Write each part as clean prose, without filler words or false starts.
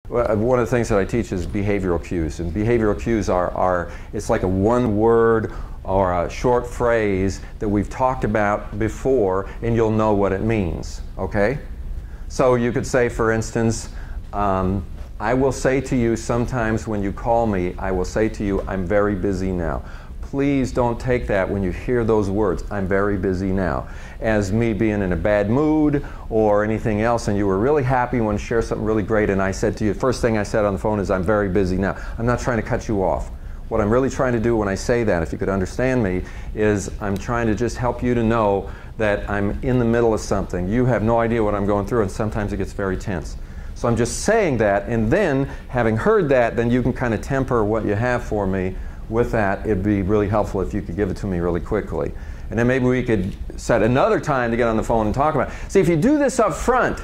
Well, one of the things that I teach is behavioral cues, and behavioral cues it's like a one word or a short phrase that we've talked about before, and you'll know what it means, okay? So you could say, for instance, I will say to you sometimes when you call me, I will say to you, I'm very busy now. Please don't take that when you hear those words, I'm very busy now, as me being in a bad mood or anything else, and you were really happy and want to share something really great, and I said to you, first thing I said on the phone is, I'm very busy now. I'm not trying to cut you off. What I'm really trying to do when I say that, if you could understand me, is I'm trying to just help you to know that I'm in the middle of something. You have no idea what I'm going through, and sometimes it gets very tense. So I'm just saying that, and then, having heard that, then you can kind of temper what you have for me with that. It'd be really helpful if you could give it to me really quickly. And then maybe we could set another time to get on the phone and talk about it. See, if you do this up front,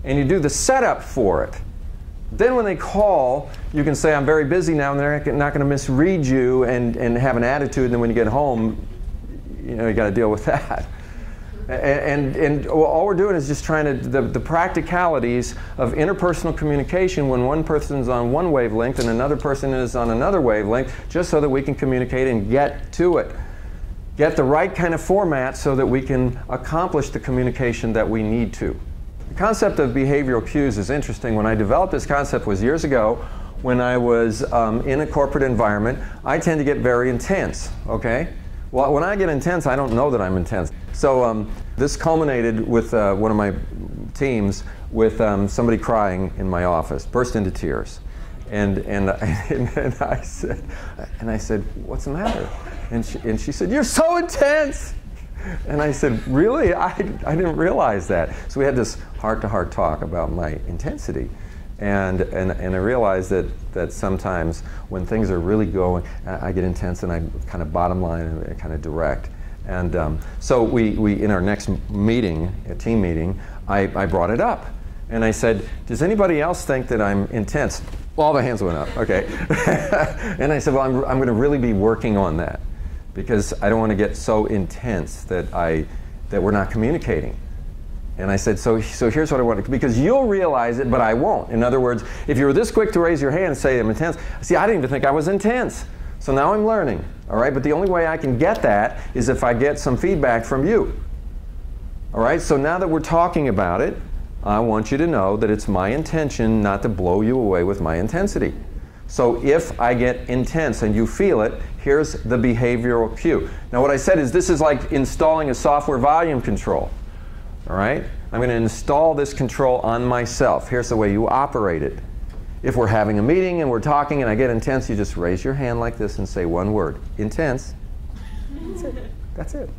and you do the setup for it, then when they call, you can say, I'm very busy now, and they're not going to misread you and have an attitude, and then when you get home, you know, you got to deal with that. And all we're doing is just trying to, the practicalities of interpersonal communication when one person's on one wavelength and another person is on another wavelength, just so that we can communicate and get to it. Get the right kind of format so that we can accomplish the communication that we need to. The concept of behavioral cues is interesting. When I developed this concept was years ago when I was in a corporate environment. I tend to get very intense, okay? Well, when I get intense, I don't know that I'm intense. So this culminated with one of my teams with somebody crying in my office, burst into tears. And I said, what's the matter? And she said, you're so intense! And I said, really? I didn't realize that. So we had this heart-to-heart talk about my intensity. And I realized that sometimes when things are really going, I get intense and I kind of bottom line and kind of direct. And so we in our next meeting, a team meeting, I brought it up. And I said, does anybody else think that I'm intense? Well, all the hands went up, okay. And I said, well, I'm going to really be working on that, because I don't want to get so intense that we're not communicating. And I said, so here's what I want to, because you'll realize it, but I won't. In other words, if you were this quick to raise your hand and say I'm intense, see, I didn't even think I was intense. So now I'm learning, all right? But the only way I can get that is if I get some feedback from you. All right, so now that we're talking about it, I want you to know that it's my intention not to blow you away with my intensity. So if I get intense and you feel it, here's the behavioral cue. Now what I said is this is like installing a software volume control. All right? I'm going to install this control on myself. Here's the way you operate it. If we're having a meeting and we're talking and I get intense, you just raise your hand like this and say one word. Intense. That's it. That's it.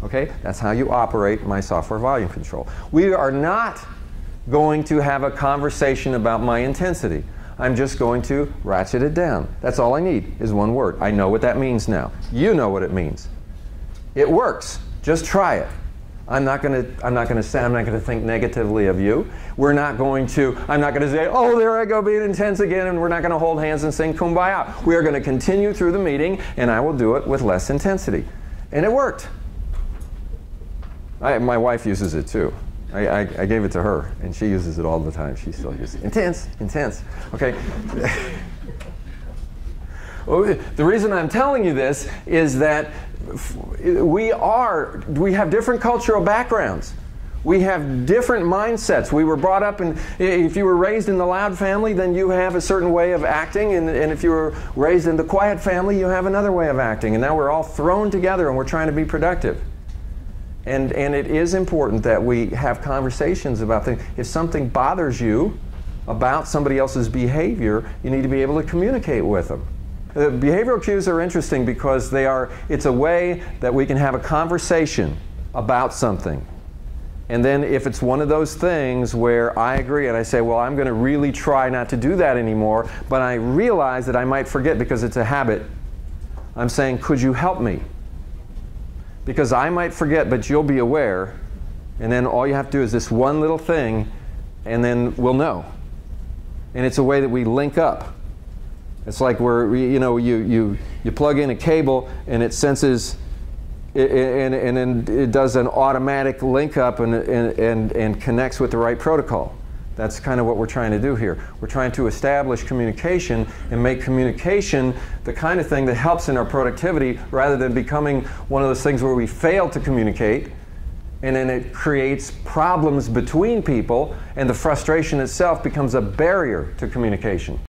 Okay? That's how you operate my software volume control. We are not going to have a conversation about my intensity. I'm just going to ratchet it down. That's all I need is one word. I know what that means now. You know what it means. It works. Just try it. I'm not going to think negatively of you. I'm not going to say, oh, there I go being intense again, and we're not going to hold hands and sing Kumbaya. We are going to continue through the meeting, and I will do it with less intensity. And it worked. My wife uses it too. I gave it to her, and she uses it all the time. She still uses it. Intense, intense. Okay. Well, the reason I'm telling you this is that we have different cultural backgrounds. We have different mindsets. We were brought up in, if you were raised in the loud family, then you have a certain way of acting, and if you were raised in the quiet family, you have another way of acting. And now we're all thrown together and we're trying to be productive. And it is important that we have conversations about things. If something bothers you about somebody else's behavior, you need to be able to communicate with them. Behavioral cues are interesting because it's a way that we can have a conversation about something. And then if it's one of those things where I agree and I say, well, I'm going to really try not to do that anymore, but I realize that I might forget because it's a habit, I'm saying, could you help me? Because I might forget, but you'll be aware, and then all you have to do is this one little thing, and then we'll know. And it's a way that we link up. It's like you plug in a cable and it senses, and then it does an automatic link up and connects with the right protocol. That's kind of what we're trying to do here. We're trying to establish communication and make communication the kind of thing that helps in our productivity rather than becoming one of those things where we fail to communicate and then it creates problems between people and the frustration itself becomes a barrier to communication.